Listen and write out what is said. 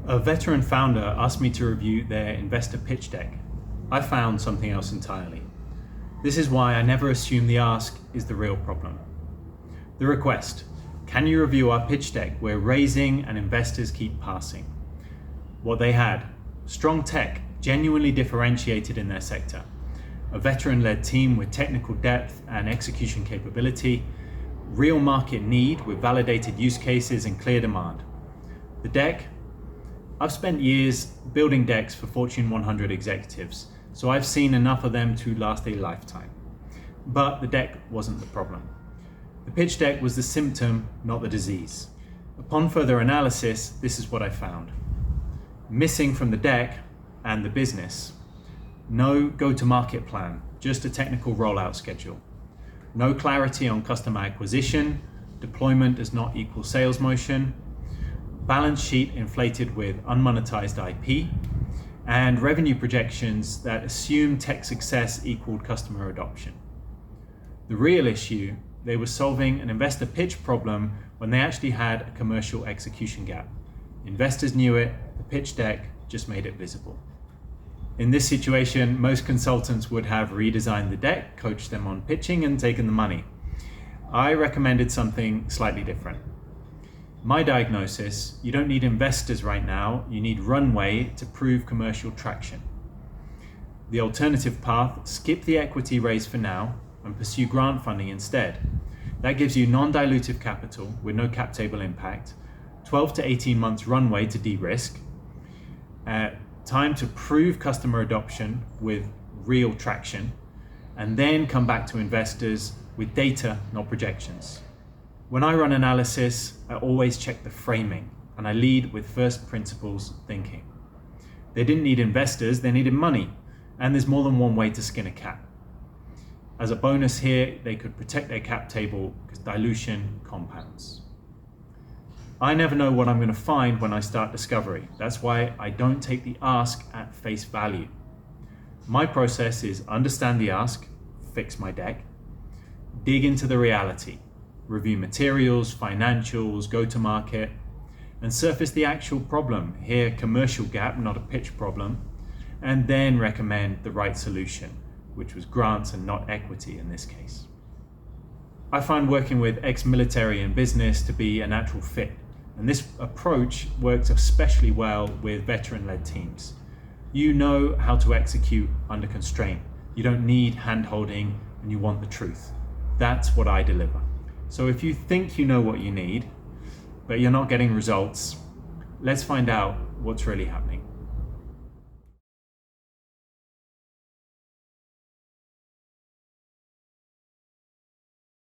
A veteran founder asked me to review their investor pitch deck. I found something else entirely. This is why I never assume the ask is the real problem. The request: can you review our pitch deck? We're raising and investors keep passing. What they had: strong tech, genuinely differentiated in their sector. A veteran-led team with technical depth and execution capability. Real market need with validated use cases and clear demand. The deck: I've spent years building decks for Fortune 100 executives, so I've seen enough of them to last a lifetime. But the deck wasn't the problem. The pitch deck was the symptom, not the disease. Upon further analysis, this is what I found. Missing from the deck and the business: no go-to-market plan, just a technical rollout schedule. No clarity on customer acquisition, deployment does not equal sales motion, balance sheet inflated with unmonetized IP, and revenue projections that assume tech success equaled customer adoption. The real issue: they were solving an investor pitch problem when they actually had a commercial execution gap. Investors knew it, the pitch deck just made it visible. In this situation, most consultants would have redesigned the deck, coached them on pitching, and taken the money. I recommended something slightly different. My diagnosis: you don't need investors right now, you need runway to prove commercial traction. The alternative path: skip the equity raise for now and pursue grant funding instead. That gives you non-dilutive capital with no cap table impact, 12 to 18 months runway to de-risk, time to prove customer adoption with real traction, and then come back to investors with data, not projections. When I run analysis, I always check the framing, and I lead with first principles thinking. They didn't need investors, they needed money, and there's more than one way to skin a cat. As a bonus here, they could protect their cap table because dilution compounds. I never know what I'm going to find when I start discovery. That's why I don't take the ask at face value. My process is understand the ask, fix my deck, dig into the reality, review materials, financials, go to market, and surface the actual problem, here commercial gap, not a pitch problem, and then recommend the right solution, which was grants and not equity in this case. I find working with ex-military and business to be a natural fit, and this approach works especially well with veteran-led teams. You know how to execute under constraint. You don't need hand-holding, and you want the truth. That's what I deliver. So if you think you know what you need, but you're not getting results, let's find out what's really happening.